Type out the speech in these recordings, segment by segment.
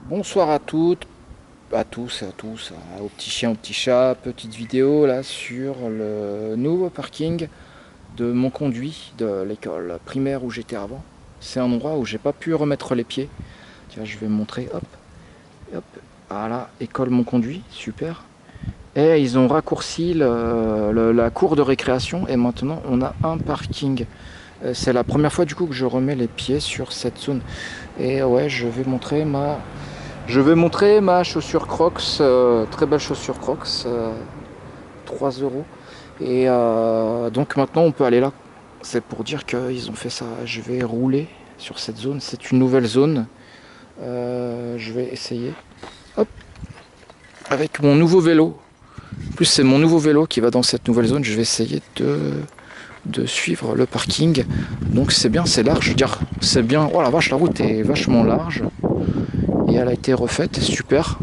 Bonsoir à toutes, à tous et à tous, aux petits chiens, aux petits chats, petite vidéo là sur le nouveau parking de mon conduit de l'école primaire où j'étais avant. C'est un endroit où j'ai pas pu remettre les pieds. Tiens, je vais montrer, hop, hop, voilà, école mon conduit, super. Et ils ont raccourci la cour de récréation et maintenant on a un parking. C'est la première fois du coup que je remets les pieds sur cette zone. Et ouais, je vais montrer ma chaussure Crocs, très belle chaussure Crocs, 3 euros. Et donc maintenant on peut aller là. C'est pour dire qu'ils ont fait ça. Je vais rouler sur cette zone. C'est une nouvelle zone. Je vais essayer. Hop, avec mon nouveau vélo. En plus c'est mon nouveau vélo qui va dans cette nouvelle zone. Je vais essayer de suivre le parking. Donc c'est bien, c'est large. Je veux dire, c'est bien. Oh la vache, la route est vachement large. Et elle a été refaite, super.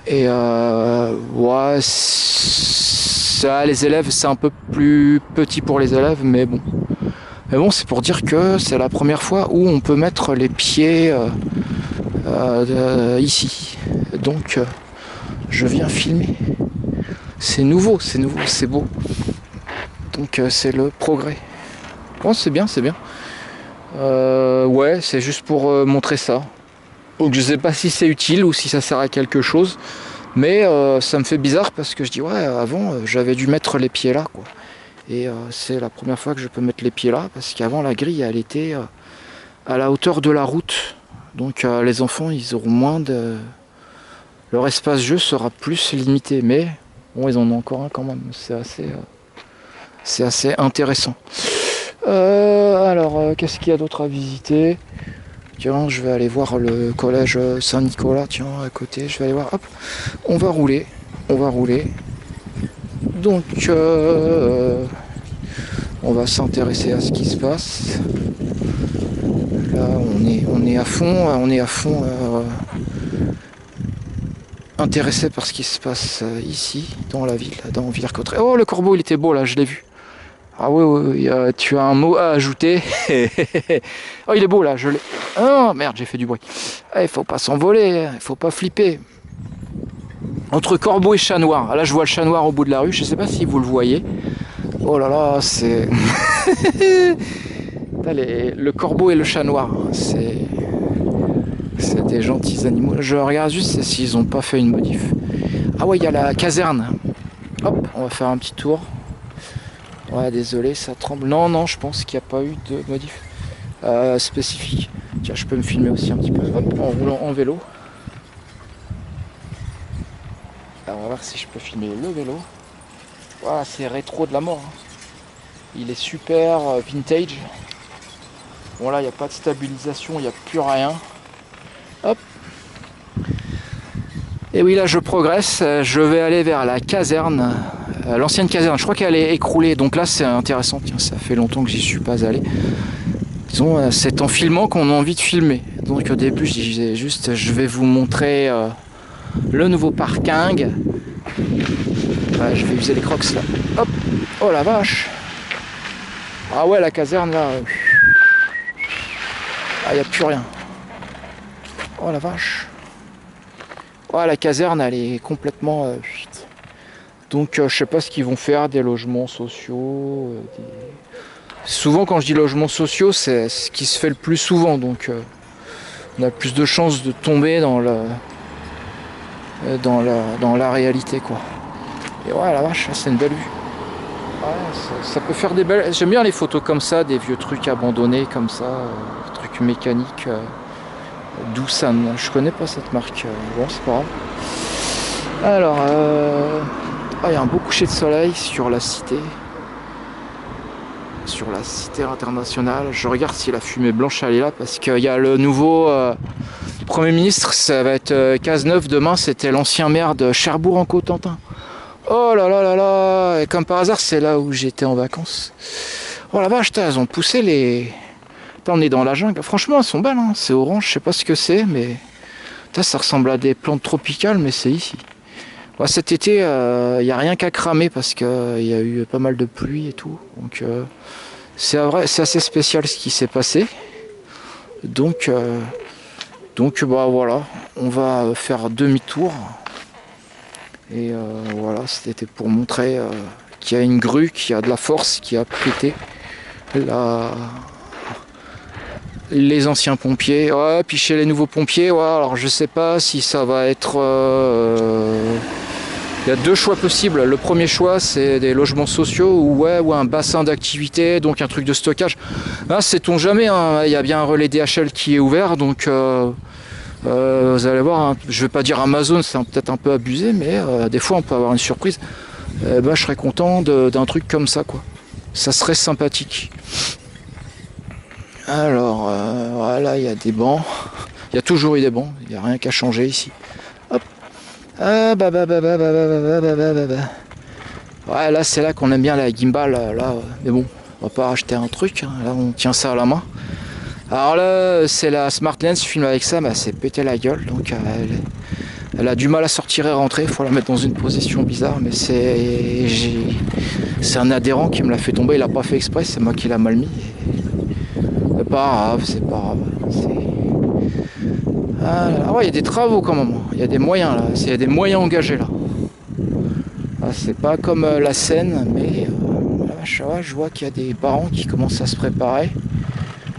Et ouais, ça, les élèves, c'est un peu plus petit pour les élèves, mais bon. Mais bon, c'est pour dire que c'est la première fois où on peut mettre les pieds ici. Donc, je viens filmer. C'est nouveau, c'est beau. Donc, c'est le progrès. Bon, c'est bien, c'est bien. Ouais, c'est juste pour montrer ça. Donc, je sais pas si c'est utile ou si ça sert à quelque chose. Mais ça me fait bizarre parce que je dis ouais avant j'avais dû mettre les pieds là quoi. Et c'est la première fois que je peux mettre les pieds là parce qu'avant la grille elle était à la hauteur de la route. Donc les enfants ils auront moins de. Leur espace jeu sera plus limité. Mais bon ils en ont encore un quand même. C'est assez intéressant. Alors qu'est-ce qu'il y a d'autre à visiter? Tiens, je vais aller voir le collège Saint-Nicolas, tiens, à côté, je vais aller voir, hop, on va rouler, on va rouler. Donc, on va s'intéresser à ce qui se passe. Là, on est à fond intéressé par ce qui se passe ici, dans la ville, dans Villers-Cotterêts. Oh, le corbeau, il était beau, là, je l'ai vu. Ah oui, oui, oui, tu as un mot à ajouter. Oh, il est beau, là, je l'ai... Oh, merde, j'ai fait du bruit. Il faut pas s'envoler, il faut pas flipper. Entre corbeau et chat noir. Là, je vois le chat noir au bout de la rue, je sais pas si vous le voyez. Oh là là, c'est... Le corbeau et le chat noir, c'est des gentils animaux. Je regarde juste s'ils ont pas fait une modif. Ah ouais, il y a la caserne. Hop, on va faire un petit tour. Ouais, désolé, ça tremble. Non, non, je pense qu'il n'y a pas eu de modif spécifique. Tiens, je peux me filmer aussi un petit peu. Hop, en roulant en vélo. Alors, on va voir si je peux filmer le vélo. Voilà, c'est rétro de la mort. Il est super vintage. Bon là, il n'y a pas de stabilisation, il n'y a plus rien. Hop. Et oui, là, je progresse. Je vais aller vers la caserne. L'ancienne caserne. Je crois qu'elle est écroulée. Donc là, c'est intéressant. Tiens, ça fait longtemps que j'y suis pas allé. Disons, c'est en filmant qu'on a envie de filmer. Donc au début, je disais juste, je vais vous montrer le nouveau parking. Ouais, je vais user les crocs là. Hop. Oh la vache. Ah ouais, la caserne là. Ah, il n'y a plus rien. Oh la vache. Oh, la caserne, elle est complètement... Donc, je sais pas ce qu'ils vont faire, des logements sociaux. Souvent, quand je dis logements sociaux, c'est ce qui se fait le plus souvent. Donc, on a plus de chances de tomber dans la réalité, quoi. Et ouais, la vache, c'est une belle vue. Ouais, ça peut faire des belles... J'aime bien les photos comme ça, des vieux trucs abandonnés comme ça, trucs mécaniques. Doosan, je connais pas cette marque. Bon, c'est pas grave. Alors, il y a un beau coucher de soleil sur la cité. Sur la cité internationale. Je regarde si la fumée blanche elle est là parce qu'il y a le nouveau Premier ministre, ça va être Cazeneuve. Demain, c'était l'ancien maire de Cherbourg-en-Cotentin. Oh là là là là. Et comme par hasard, c'est là où j'étais en vacances. Oh la vache, elles ont poussé les... On est dans la jungle. Franchement, elles sont belles. Hein. C'est orange, je sais pas ce que c'est, mais... Ça ressemble à des plantes tropicales, mais c'est ici. Ouais, cet été, il n'y a rien qu'à cramer parce qu'il y a eu pas mal de pluie et tout. Donc, c'est assez spécial ce qui s'est passé. Donc, Donc bah voilà, on va faire demi-tour. Et voilà, c'était pour montrer qu'il y a une grue, qu'il y a de la force, qui a pété les anciens pompiers. Ouais, puis chez les nouveaux pompiers, ouais, alors je sais pas si ça va être... il y a deux choix possibles. Le premier choix, c'est des logements sociaux ou un bassin d'activité, donc un truc de stockage. Là, sait-on jamais, hein, il y a bien un relais DHL qui est ouvert, donc vous allez voir, hein, je vais pas dire Amazon, c'est peut-être un peu abusé, mais des fois on peut avoir une surprise. Je serais content d'un truc comme ça, quoi. Ça serait sympathique. Alors, voilà, il y a des bancs. Il y a toujours eu des bancs, il n'y a rien qu'à changer ici. Hop. Ah, ouais, là, c'est là qu'on aime bien la gimbal, là. Mais bon, on va pas racheter un truc, hein. Là, on tient ça à la main. Alors là, c'est la Smart Lens, je filme avec ça, bah, c'est pété la gueule, donc elle a du mal à sortir et rentrer, il faut la mettre dans une position bizarre, mais c'est un adhérent qui me l'a fait tomber, il l'a pas fait exprès, c'est moi qui l'a mal mis. C'est pas grave, c'est pas grave. Ah ouais, il y a des travaux quand même, il y a des moyens là, il y a des moyens engagés là. Ah, c'est pas comme la Seine, mais je vois qu'il y a des parents qui commencent à se préparer.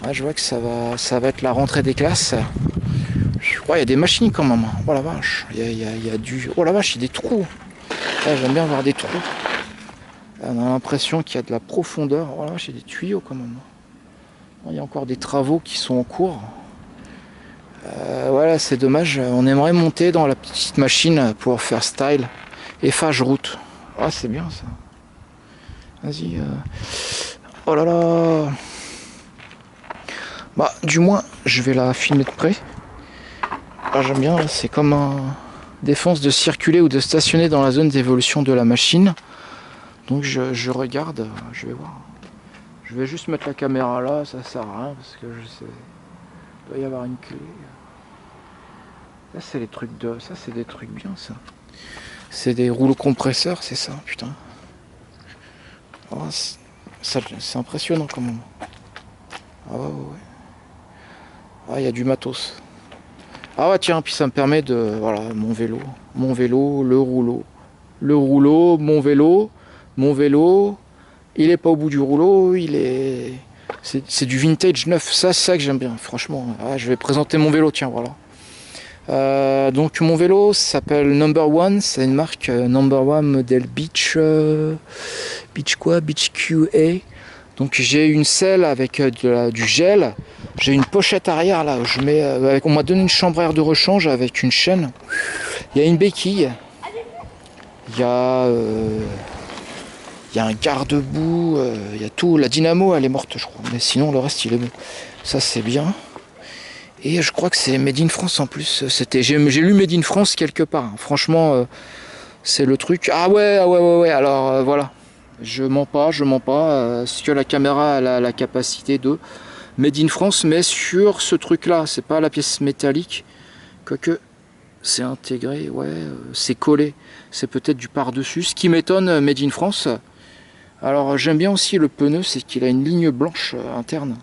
Ah, je vois que ça va être la rentrée des classes. Ouais, il y a des machines quand même. Oh la vache, il y a du... Oh la vache, il y a des trous. Ah, j'aime bien voir des trous. On a l'impression qu'il y a de la profondeur. Oh la vache, il y a des tuyaux quand même. Il y a encore des travaux qui sont en cours. Voilà, c'est dommage. On aimerait monter dans la petite machine pour faire style. Effage route. Ah, c'est bien ça. Vas-y. Oh là là. Bah, du moins, je vais la filmer de près. Ah, j'aime bien, c'est comme un défense de circuler ou de stationner dans la zone d'évolution de la machine. Donc je regarde, je vais voir. Je vais juste mettre la caméra là, ça sert à rien parce que je sais. Il doit y avoir une clé. Ça c'est les trucs de. Ça c'est des trucs bien ça. C'est des rouleaux compresseurs, c'est ça, putain. Oh, c'est impressionnant quand même. Ah ouais, ouais. Ah, il y a du matos. Ah ouais, tiens, puis ça me permet de... Voilà, mon vélo, le rouleau, mon vélo, il est pas au bout du rouleau, il est... C'est du vintage neuf, ça c'est ça que j'aime bien, franchement. Ah, je vais présenter mon vélo, tiens, voilà. Donc mon vélo s'appelle Number One, c'est une marque Number One modèle Beach... Beach QA. Donc j'ai une selle avec du gel. J'ai une pochette arrière là où je mets. On m'a donné une chambre à air de rechange avec une chaîne. Il y a une béquille. Il y a un garde-boue. Il y a tout. La dynamo elle est morte je crois. Mais sinon le reste il est bon. Ça c'est bien. Et je crois que c'est Made in France en plus. J'ai lu Made in France quelque part. Hein. Franchement c'est le truc. Ah ouais. Alors voilà. Je mens pas, parce que la caméra elle a la capacité de Made in France, mais sur ce truc là, c'est pas la pièce métallique, quoique c'est intégré, ouais, c'est collé, c'est peut-être du par-dessus, ce qui m'étonne Made in France. Alors j'aime bien aussi le pneu, c'est qu'il a une ligne blanche interne,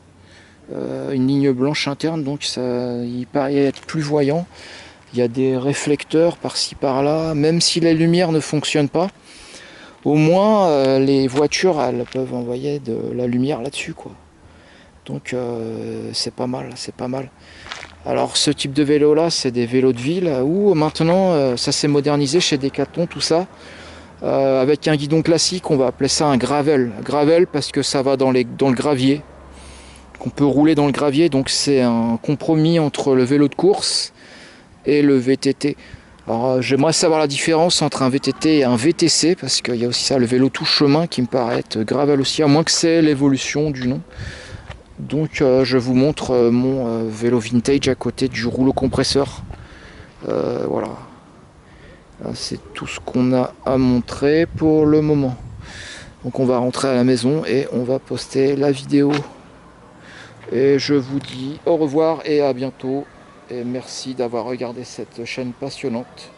donc il paraît être plus voyant, il y a des réflecteurs par-ci par-là, même si la lumière ne fonctionne pas. Au moins, les voitures, elles peuvent envoyer de la lumière là-dessus, quoi. Donc, c'est pas mal, c'est pas mal. Alors, ce type de vélo-là, c'est des vélos de ville, où maintenant, ça s'est modernisé chez Decathlon, tout ça. Avec un guidon classique, on va appeler ça un gravel. Gravel parce que ça va dans le gravier. On peut rouler dans le gravier, donc c'est un compromis entre le vélo de course et le VTT. Alors j'aimerais savoir la différence entre un VTT et un VTC, parce qu'il y a aussi ça, le vélo tout chemin, qui me paraît être gravel aussi, à moins que c'est l'évolution du nom. Donc je vous montre mon vélo vintage à côté du rouleau compresseur. Voilà. C'est tout ce qu'on a à montrer pour le moment. Donc on va rentrer à la maison et on va poster la vidéo. Et je vous dis au revoir et à bientôt. Et merci d'avoir regardé cette chaîne passionnante.